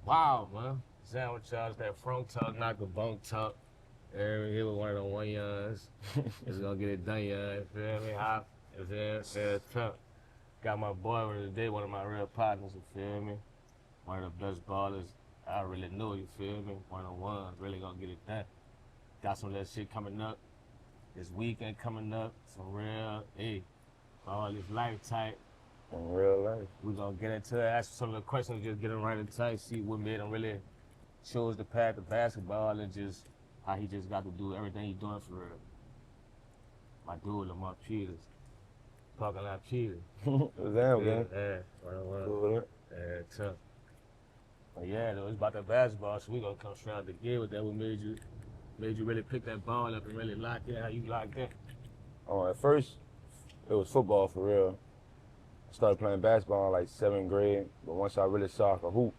Wow, man. Sandwich y'all, that Frunk talk, not the bunk talk. Here with one of them one youngs. It's gonna get it done, young. You feel me? Hop. You feel me? Yeah, tough. Got my boy with today, one of my real partners, you feel me? One of the best ballers I really know, you feel me? One of the ones, really gonna get it done. Got some of that shit coming up. This weekend coming up. Some real, hey, all this life type. In real life. We gonna get into it, ask some of the questions, just get them right in tight, see what made him really chose the path of basketball and just how he just got to do everything he doing for real. My dude, Lamar Peters. Parking lot Peters. Damn, man. Yeah, one. Cool, Yeah, tough. But yeah, though, it's about that basketball, so we gonna come straight out the gate with that. What made you really pick that ball up and really lock in? How you locked in? At first, it was football for real. I started playing basketball in like 7th grade, but once I really saw I could hoop,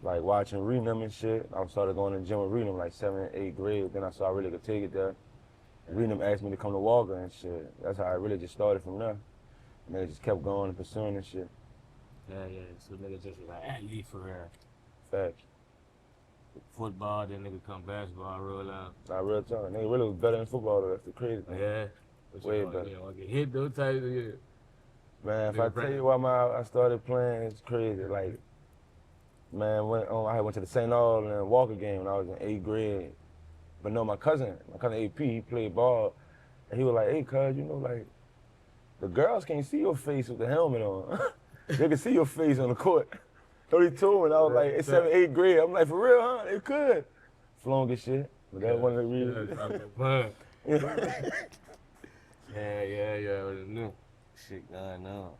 like watching Renum and shit, I started going to the gym with Renum like 7th and 8th grade. Then I saw I really could take it there. Renum asked me to come to Walker and shit. That's how I really just started from there. And then it just kept going and pursuing and shit. Yeah. So nigga just was like, athlete for real. Facts. Football, then nigga come basketball, roll out. Not real talk. Nigga really was better than football though. That's the crazy thing. Yeah. Way better. You know, get hit those types of, yeah. Man, if I tell you why I started playing, it's crazy. Like, man, I went to the St. Aul and Walker game when I was in 8th grade. But no, my cousin AP, he played ball, and he was like, "Hey, cuz, you know, like, the girls can't see your face with the helmet on. They can see your face on the court." So he told me, and I was like, it's 7th, 8th grade. I'm like, for real, huh? They could. Flunk and shit. But that's one of the reasons. Yeah. What it knew. Shit going on.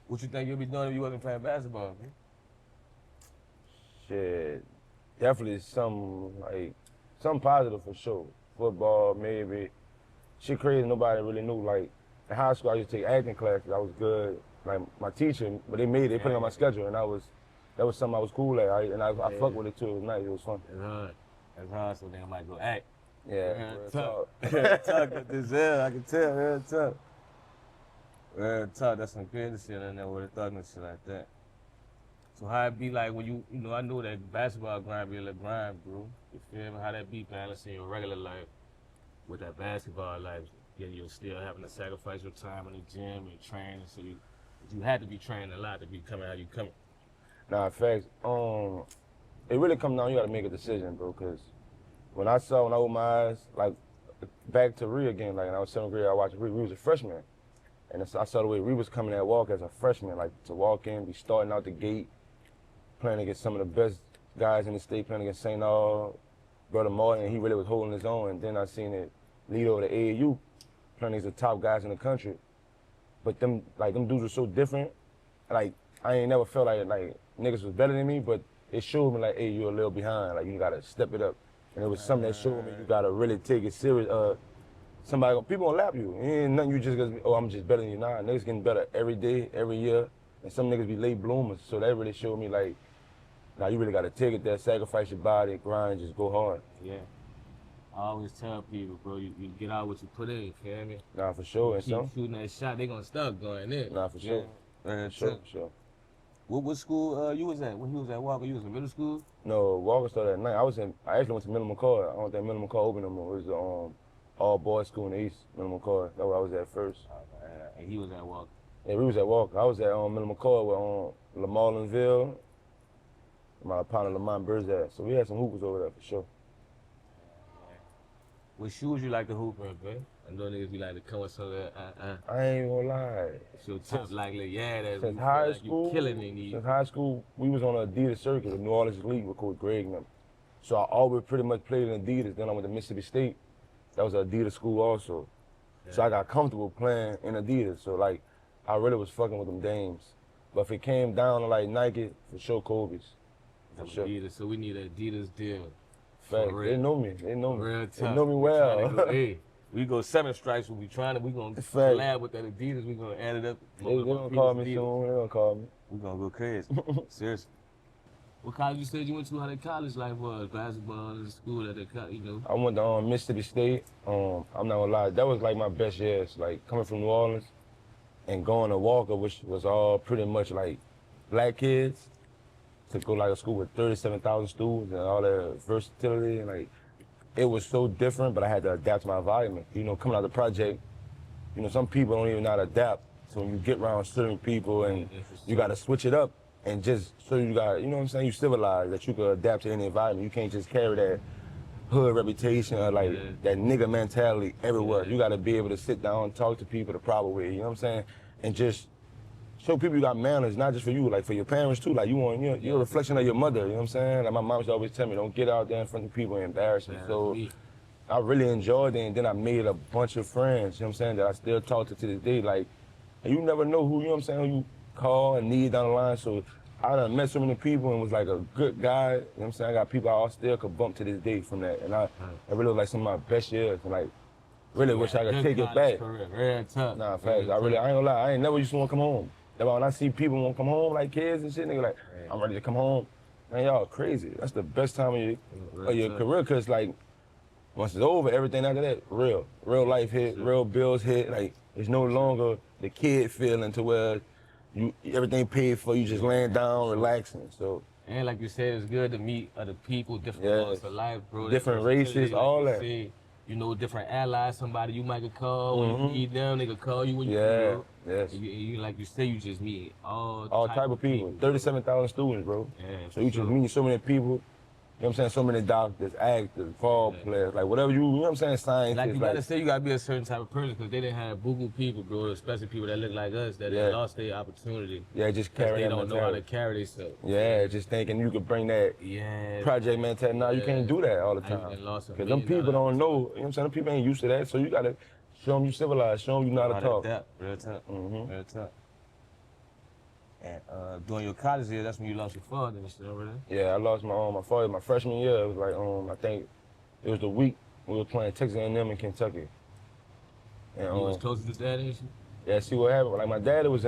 What you think you'll be doing if you wasn't playing basketball, man? Shit, definitely something positive for sure. Football, maybe. Shit crazy, nobody really knew. Like, in high school, I used to take acting classes. I was good. Like, my teacher, but they put it on my schedule, and that was something I was cool at. I fucked with it too. It was nice. It was fun. It's hard, so they might go act. Yeah, tough. Tough with this L, I can tell. Real tough. Real tough. That's some crazy shit in there with the thug and shit like that. So how it be like when you know, I know that basketball grind be a little grind, bro. You feel me? How that be balancing your regular life with that basketball life? Yet you're still having to sacrifice your time in the gym and training, so you had to be training a lot to be coming how you coming. Nah, facts. It really comes down, you gotta make a decision, bro, because when I opened my eyes, like, back to Rhea again, like, when I was 7th grade, I watched Rhea. Rhea was a freshman. And I saw the way Rhea was coming at walk as a freshman, like, to walk in, be starting out the gate, playing against some of the best guys in the state, playing against St. Aul, Brother Martin, and he really was holding his own. And then I seen it lead over to AAU, playing against the top guys in the country. But them dudes were so different. Like, I ain't never felt like niggas was better than me, but it showed me like, hey, you're a little behind. Like, you gotta step it up. And it was something that showed me you gotta really take it serious. People gonna lap you. It ain't nothing you just gonna be, oh, I'm just better than you. Nah, niggas getting better every day, every year. And some niggas be late bloomers. So that really showed me like, nah, you really gotta take it there, sacrifice your body, grind, just go hard. Yeah. I always tell people, bro, you get out what you put in, you feel me? Nah, for sure. You keep shooting that shot, they gonna start going in. Nah, for sure. Yeah. For sure. What school you was at? When you was at Walker, you was in middle school? No, Walker started at 9. I actually went to Middle McCoy. I don't think Middle McCoy opened no more. It was all boys school in the East, Middle McCoy. That's where I was at first. And he was at Walker. Yeah, we was at Walker. I was at Middle McCoy with Lamar Linville, my partner Lamar Burzak. So we had some hoopers over there for sure. What shoes you like to hoop in, man? I know niggas be like to come with some of that. I ain't gonna lie. So tough, like that. Since high school, you killing it. Since high school, we was on an Adidas circuit, the New Orleans League with Coach Greg and them. So I always pretty much played in Adidas. Then I went to Mississippi State. That was an Adidas school also. Yeah. So I got comfortable playing in Adidas. So like, I really was fucking with them dames. But if it came down to like Nike, for sure Kobe's. For sure. Adidas, so we need an Adidas deal. Fact, they know me. Real tough. They know me well. Hey, we go 7 stripes. We gonna collab with that Adidas. We gonna add it up. They gonna call me soon. They gonna call me. We gonna go crazy. Seriously. What college you said you went to? How that college life was? Basketball in the school at the you know? I went to Mississippi State. I'm not gonna lie, that was like my best years. Like coming from New Orleans and going to Walker, which was all pretty much like black kids. to go like a school with 37,000 students and all that versatility and like it was so different, but I had to adapt to my environment. You know, coming out of the project, you know, some people don't even know how to adapt. So when you get around certain people and you got to switch it up and just so you got, you know what I'm saying, you civilized that you could adapt to any environment. You can't just carry that hood reputation or like that nigga mentality everywhere. You got to be able to sit down and talk to people the proper way, you know what I'm saying? And just show people you got manners, not just for you, like for your parents too. Like you're a reflection of your mother, you know what I'm saying? Like my mom used to always tell me, don't get out there in front of people and embarrass them. So I really enjoyed it and then I made a bunch of friends, you know what I'm saying, that I still talk to this day. Like, and you never know who, you know what I'm saying, who you call and need down the line. So I done met so many people and was like a good guy, you know what I'm saying? I got people I still could bump to this day from that. And I really was like some of my best years and like, really wish I could take it back. Very tough. Nah, facts. I ain't gonna lie, I ain't never used to want to come home. That's why when I see people want to come home, like kids and shit, nigga, like, I'm ready to come home. Man, y'all crazy. That's the best time of your career, cause like, once it's over, everything after that, real life hit, real bills hit. Like, it's no longer the kid feeling to where everything paid for, you just laying down, relaxing, so. And like you said, it's good to meet other people, different walks of life, bro. Different races, all that. You know, different allies, somebody you might could call when you need them, they could call you when you need them. You, like you say, you just meet all type of people. 37,000 students, bro. Yeah, so you just meet so many people. You know what I'm saying? So many doctors, actors, ball players, like whatever you know what I'm saying? Scientists. Like you gotta say you gotta be a certain type of person because they didn't have boo-boo people, bro, especially people that look like us that lost their opportunity. Yeah, just carry that mentality. They don't know how to carry themselves. Yeah, just thinking you could bring that project mentality. No, you can't do that all the time. Because them people don't know, you know what I'm saying? Them people ain't used to that, so you gotta show them you civilized, show them you know how to talk. Real tough. Real tough. And during your college year, that's when you lost your father and shit over there? Yeah, I lost my father my freshman year. It was like, I think it was the week we were playing Texas A&M in Kentucky. And you was close to his dad and shit? Yeah, see what happened. Like my dad was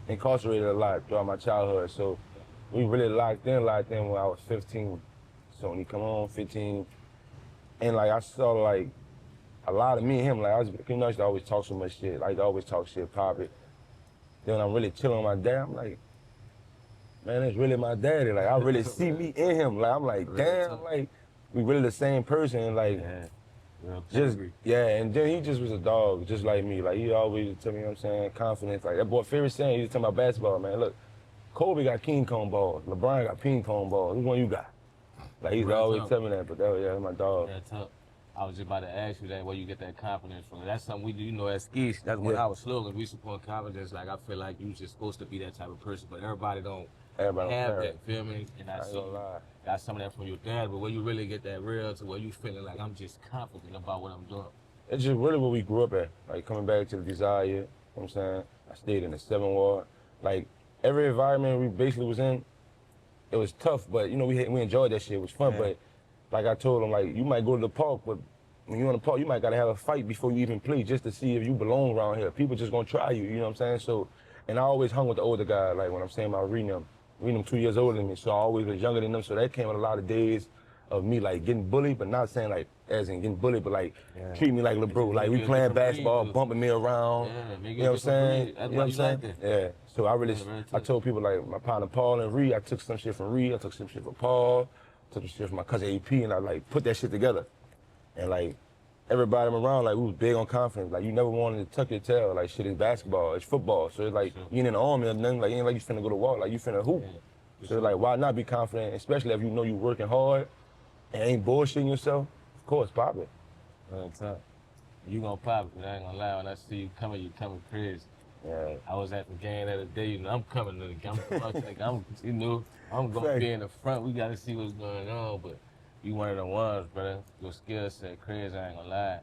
incarcerated a lot throughout my childhood, so we really locked in when I was 15. So when he come home, 15, and like I saw like a lot of me and him, like I used to always talk so much shit. Like I always talk shit, pop it. Then when I'm really chilling with my dad, I'm like, man, that's really my daddy. Like, I really see me in him. Like, I'm like, damn, like, we really the same person. And like, and then he just was a dog, just like me. Like, he always tell me, you know what I'm saying, confidence. Like, that boy, favorite saying, he used to tell me about basketball, man, look, Kobe got King Kong balls. LeBron got ping pong balls. Which one you got? Like, he used to always tell me that, but that's my dog. That's tough. I was just about to ask you that, where you get that confidence from. That's something we do, you know, as skis. That's one of our slogans. We support confidence. Like, I feel like you just supposed to be that type of person, but everybody don't have that, feel me? And I see got some of that from your dad, but where you really get that real to where you feeling like I'm just confident about what I'm doing. It's just really what we grew up at. Like, coming back to the Desire, you know what I'm saying? I stayed in the 7th Ward. Like, every environment we basically was in, it was tough, but, you know, we enjoyed that shit. It was fun, but like I told him, like, you might go to the park, but when you're in the park, you might gotta have a fight before you even play just to see if you belong around here. People just gonna try you, you know what I'm saying? So, and I always hung with the older guy, like when I'm saying about reading them 2 years older than me, so I always was younger than them, so that came with a lot of days of me like getting bullied, but not saying like as in getting bullied, but like treat me like little bro, like we playing basketball, bumping me around, you know what I'm saying? You know what I'm saying? Yeah, so I told people like my partner Paul and Reed, I took some shit from Reed, I took some shit from Paul, took some shit from my cousin AP, and I like put that shit together. And like, everybody around, like, we was big on confidence. Like, you never wanted to tuck your tail. Like, shit is basketball, it's football. So it's like, you ain't in the army or nothing. Like, it ain't like you finna go to war. Like, you finna hoop. So it's like, why not be confident, especially if you know you working hard and ain't bullshitting yourself? Of course, pop it. You gonna pop it, but I ain't gonna lie. When I see you coming crazy. Yeah. I was at the game the other day, you know, I'm coming to the game. I'm gonna be in the front. We gotta see what's going on, but you one of the ones, brother. Your skill set crazy, I ain't gonna lie.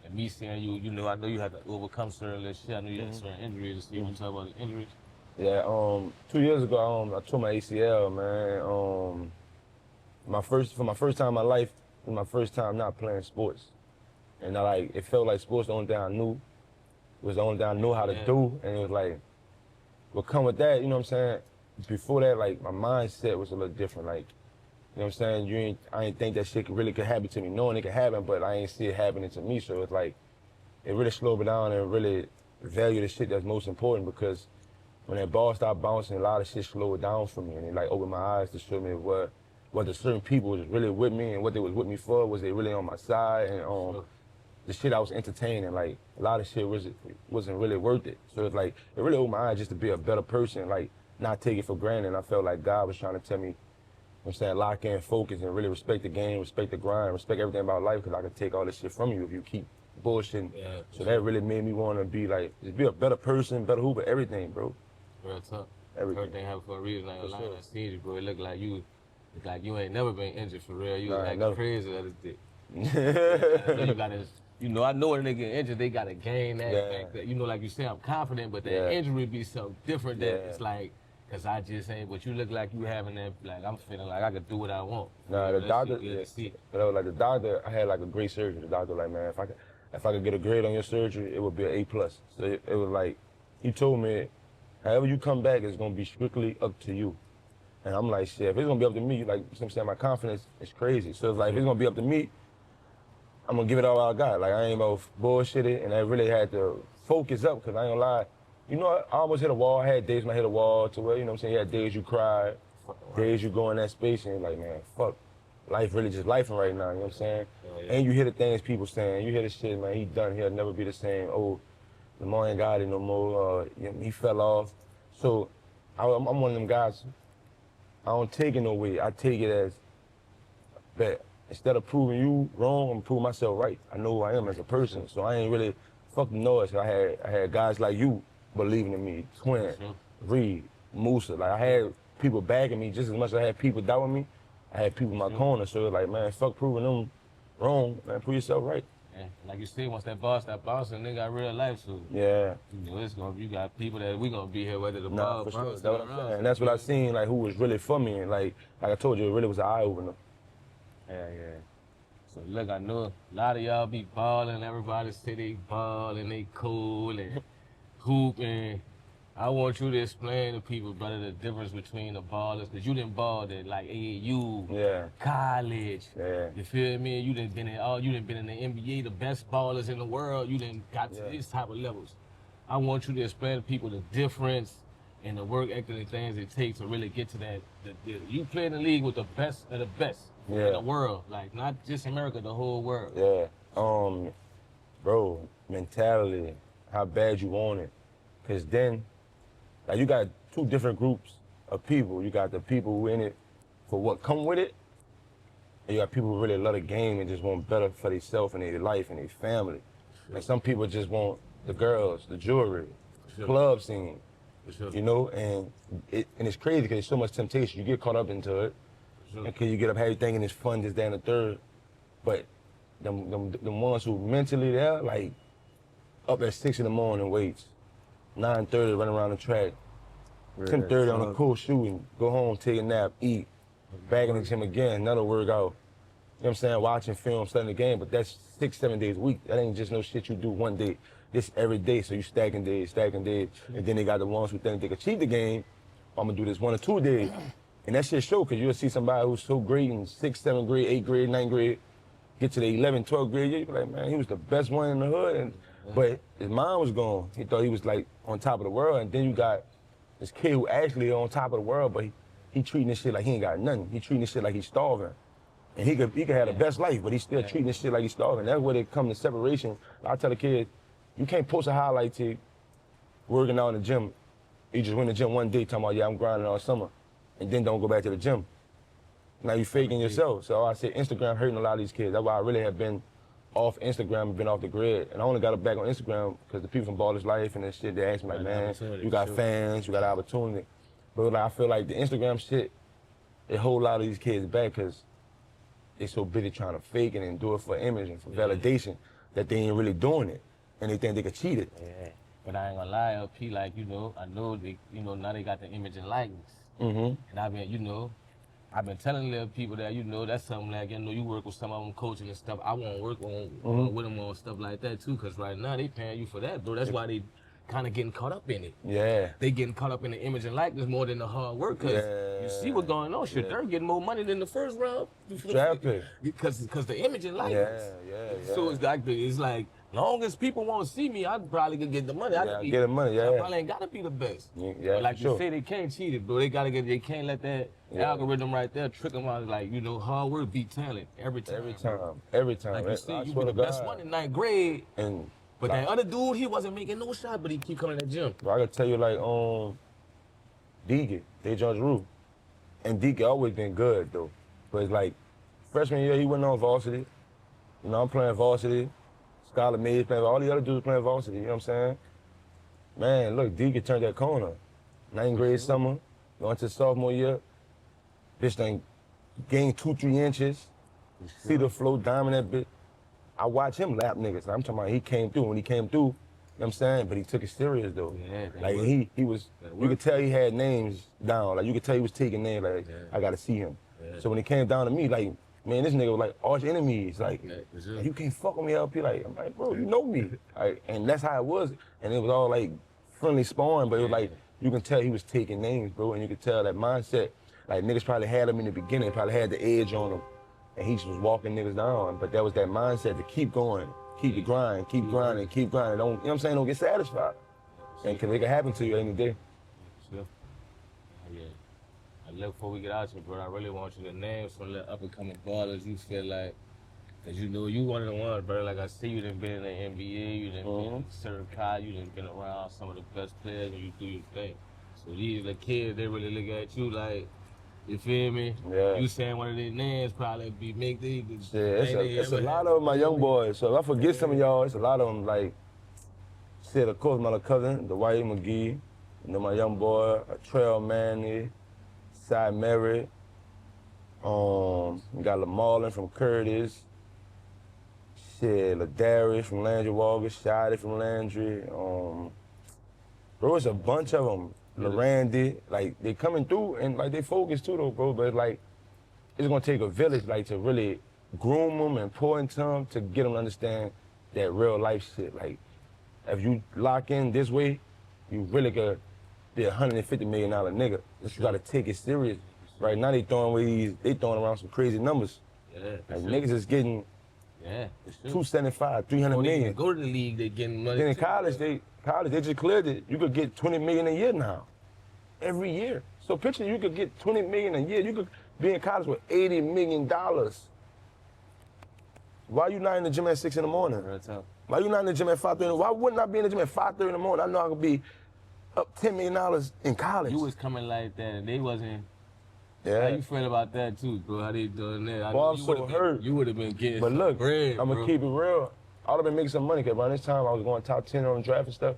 And me seeing you, you know, I know you had to overcome certain little shit. I know you had certain injuries. So you want to talk about the injuries? Yeah, 2 years ago, I tore my ACL, man. For my first time in my life, it was my first time not playing sports. And it felt like sports the only thing I knew. It was the only thing I knew how to do. And it was like, what come with that, you know what I'm saying? Before that, like, my mindset was a little different. Like, you know what I'm saying? I ain't think that shit could happen to me. Knowing it could happen, but I ain't see it happening to me. So it's like, it really slowed me down and really value the shit that's most important because when that ball started bouncing, a lot of shit slowed down for me, and it like opened my eyes to show me what the certain people was really with me and what they was with me for. Was they really on my side? And the shit I was entertaining, like a lot of shit wasn't really worth it. So it's like it really opened my eyes just to be a better person, like not take it for granted. And I felt like God was trying to tell me, you know what I'm saying, lock in, focus, and really respect the game, respect the grind, respect everything about life, because I could take all this shit from you if you keep bullshitting. Yeah, so that really made me want to be like, just be a better person, better hooper, everything, bro. Real tough. Everything happened for a reason. Like a line, sure. I seen you, bro. It looked like you ain't never been injured for real. You was never. crazy the other day. I know you got this. You know, I know when they get injured, they gotta gain that back. That, you know, like you say, I'm confident, but that injury be something different. That it's like, cause I just ain't. But you look like you having that. Like I'm feeling like I could do what I want. Nah, you know, the doctor. But I was like the doctor. I had like a great surgery. The doctor like, man, if I could get a grade on your surgery, it would be an A+. So it was like, he told me, however you come back, it's gonna be strictly up to you. And I'm like, shit, if it's gonna be up to me, like, you know what I'm saying, my confidence is crazy. So it's like, if it's gonna be up to me, I'm gonna give it all I got. Like, I ain't about bullshit it, and I really had to focus up, because I ain't gonna lie. You know, I almost hit a wall. I had days when I hit a wall to where, you know what I'm saying, you had days you cried, days you go in that space, and you're like, man, fuck. Life really just lifing right now, you know what I'm saying? And you hear the things people saying. You hear the shit, man, he done, he'll never be the same. Oh, Lamar ain't got it no more. He fell off. So I'm one of them guys, I don't take it no way. I take it as that instead of proving you wrong, I'm proving myself right. I know who I am as a person. So I ain't really fucking noise. I had guys like you believing in me, Twin, Reed, Musa. Like I had people backing me just as much as I had people doubting me. I had people in my corner. So it's like, man, fuck proving them wrong, man, prove yourself right. Yeah, like you see, once that ball stop bouncing, they got real life. So yeah, you know, you got people that we gonna be here whether the ball for sure. bounce That's what I'm saying. And that's what I seen, like who was really for me, and like I told you, it really was an eye opener. Yeah. So look, I know a lot of y'all be balling. Everybody say they ball and they cool and hooping. I want you to explain to people, brother, the difference between the ballers, because you done balled at like AAU, college. Yeah. You feel me? You done been in the NBA, the best ballers in the world. You done got to these type of levels. I want you to explain to people the difference and the work ethic and things it takes to really get to that. You play in the league with the best of the best in the world, like not just America, the whole world. Yeah. Bro, mentality, how bad you want it, because then. Like you got two different groups of people. You got the people who in it for what come with it, and you got people who really love the game and just want better for themselves and their life and their family. Like some people just want the girls, the jewelry, club scene, you know, and it's crazy because there's so much temptation. You get caught up into it, because you get up here thinking it's fun, this, that, and the third. But them ones who mentally there, like up at 6 in the morning weights. 9:30, run around the track. 10:30 on a cool shooting, go home, take a nap, eat, back in the gym again, another workout. You know what I'm saying? Watching film, studying the game, but that's 6-7 days a week. That ain't just no shit you do one day. This every day, so you stacking days. And then they got the ones who think they can cheat the game. I'm gonna do this 1 or 2 days. And that shit show, because you'll see somebody who's so great in 6th, 7th grade, 8th grade, 9th grade, get to the 11th, 12th grade, you be like, man, he was the best one in the hood. But his mind was gone. He thought he was like on top of the world. And then you got this kid who actually on top of the world, but he treating this shit like he ain't got nothing. He treating this shit like he's starving. And he could have the best life, but he's still treating this shit like he's starving. That's where they come to separation. I tell the kid, you can't post a highlight to working out in the gym. You just went to the gym one day talking about, yeah, I'm grinding all summer. And then don't go back to the gym. Now you faking yourself. So I say Instagram hurting a lot of these kids. That's why I really have been off Instagram and been off the grid. And I only got it back on Instagram because the people from Baller's Life and that shit, they ask me like, man, you got fans, you got opportunity. But like, I feel like the Instagram shit, it hold a lot of these kids back because they so busy trying to fake it and do it for image and for validation that they ain't really doing it. And they think they could cheat it. Yeah. But I ain't gonna lie, LP, like, you know, I know they, you know, now they got the image and likeness. And I've been, you know, I've been telling little people that, you know, that's something like, you know, you work with some of them coaching and stuff. I want to work on with them on stuff like that too, because right now they paying you for that, bro. That's why they kind of getting caught up in it. Yeah. They getting caught up in the image and likeness more than the hard work, because you see what's going on. Shit, they're getting more money than the first round. Draft pick. Because the image and likeness. Yeah. So it's like Long as people won't see me, I probably could get the money. Yeah, get the money, yeah. I probably ain't gotta be the best. Yeah, But like sure. you say, they can't cheat it, bro. They can't let that algorithm right there trick them out. Like, you know, hard work beat talent every time. Every time. Like you see, I you swear be to the best God. one in 9th grade. But like, that other dude, he wasn't making no shot, but he keep coming to the gym. Bro, I gotta tell you, like, Deacon, Dejon Drew. And Deacon always been good, though. But it's like, freshman year, he went on varsity. You know, I'm playing varsity. Skylar Mays playing, all the other dudes playing varsity, you know what I'm saying? Man, look, Deacon turned that corner. 9th grade summer, going to sophomore year. Bitch done gained 2-3 inches. See the flow, diamond that bitch. I watch him lap niggas. I'm talking about he came through. When he came through, you know what I'm saying? But he took it serious though. Yeah, like he was, you could tell he had names down. Like you could tell he was taking names. Like I gotta see him. Yeah. So when he came down to me, like, man, this nigga was like arch enemies. Like, you can't fuck with me LP. Like, I'm like, bro, you know me. Like, and that's how it was. And it was all like friendly sparring, but it was like, you can tell he was taking names, bro. And you could tell that mindset. Like niggas probably had him in the beginning, probably had the edge on him. And he just was walking niggas down. But that was that mindset to keep going, keep the grind, keep grinding, keep grinding. Don't, you know what I'm saying? Don't get satisfied. And cause it can happen to you any day. Sure. Yeah. Look, before we get out here, bro, I really want you to name some little up-and-coming ballers you feel like, cause you know you one of the ones, bro. Like I see you done been in the NBA, you done been certified, you done been around some of the best players, and you do your thing. So these the kids, they really look at you like, you feel me? Yeah. You saying one of their names probably be make these. Yeah, it's a lot of my young boys. So if I forget some of y'all, it's a lot of them. Like, shit, of course, my little cousin, Dwight McGee, and then my young boy, Trail Manny, Cy Merritt. We got Lamar from Curtis. Shit, Ladarius from Landry Walker, Shotty from Landry. Bro, it's a bunch of them. Larandy, like they coming through and like they focused too though, bro. But it's like it's gonna take a village like to really groom them and pour into them to get them to understand that real life shit. Like if you lock in this way, you really could be $150 million nigga. But you gotta take it serious. Right now they throwing around some crazy numbers. Yeah, like niggas is getting 275, 300 million. Go to the league, they getting money. Then in college, they just cleared it. You could get 20 million a year now, every year. So picture you could get 20 million a year. You could be in college with $80 million. Why you not in the gym at 6 in the morning? Why you not in the gym at 5:30? Why wouldn't I be in the gym at 5:30 in the morning? I know I could be up $10 million in college. You was coming like that and they wasn't. Yeah. How you feel about that too, bro? How they doing that? Well, I'm so hurt. You would have been getting but look, bread, I'm gonna keep it real. I would have been making some money because around this time I was going top 10 on the draft and stuff.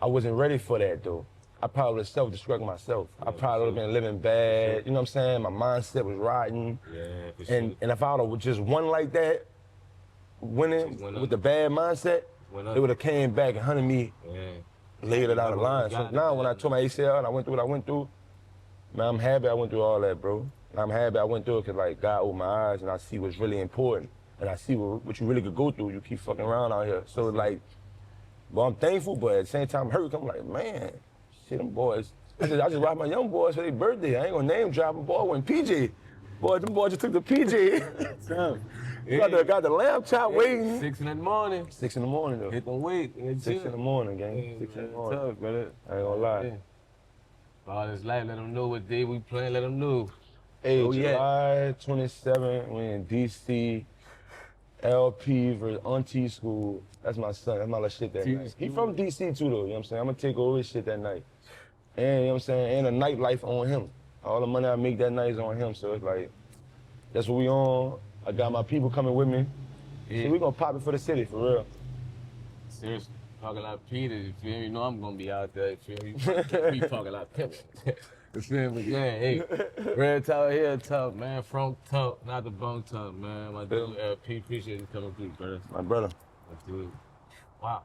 I wasn't ready for that though. I probably would have self-destructed myself. I probably would have been living bad. You know what I'm saying? My mindset was rotten. Yeah, for sure. And if I would have just won like that, winning with the bad mindset, it would have came back and hunted me later down the line. So now when I tore my ACL and I went through what I went through, man, I'm happy I went through all that, bro. I'm happy I went through it because like God opened my eyes and I see what's really important. And I see what you really could go through. You keep fucking around out here. So like, well, I'm thankful, but at the same time, I'm hurt. I'm like, man, shit, them boys. I just rocked my young boys for their birthday. I ain't gonna name drop them, boy. When PJ, boy, them boys just took the PJ. got the lamb chop waiting. 6 in the morning. 6 in the morning though. Hit the weight. 6 in the morning, gang. 6 in the morning. Tough, brother. I ain't gonna lie. Yeah. All this life, let them know what day we playing. Let them know. Hey, July 27, we in DC. LP versus Auntie School. That's my son. That's my little shit that night. He from DC too though, you know what I'm saying? I'm gonna take over his shit that night. And you know what I'm saying? And the nightlife on him. All the money I make that night is on him. So it's like, that's what we on. I got my people coming with me. Yeah. So we gonna pop it for the city, for real. Seriously. Talking like Peter, you feel me? You know I'm gonna be out there, you feel me? We talking like pimpin'. You feel me? Yeah, hey, Red Talk here, tough, man. Frunk talk, not the bone talk, man. My dude, P, appreciate you coming through, brother. My brother. Let's do it. Wow.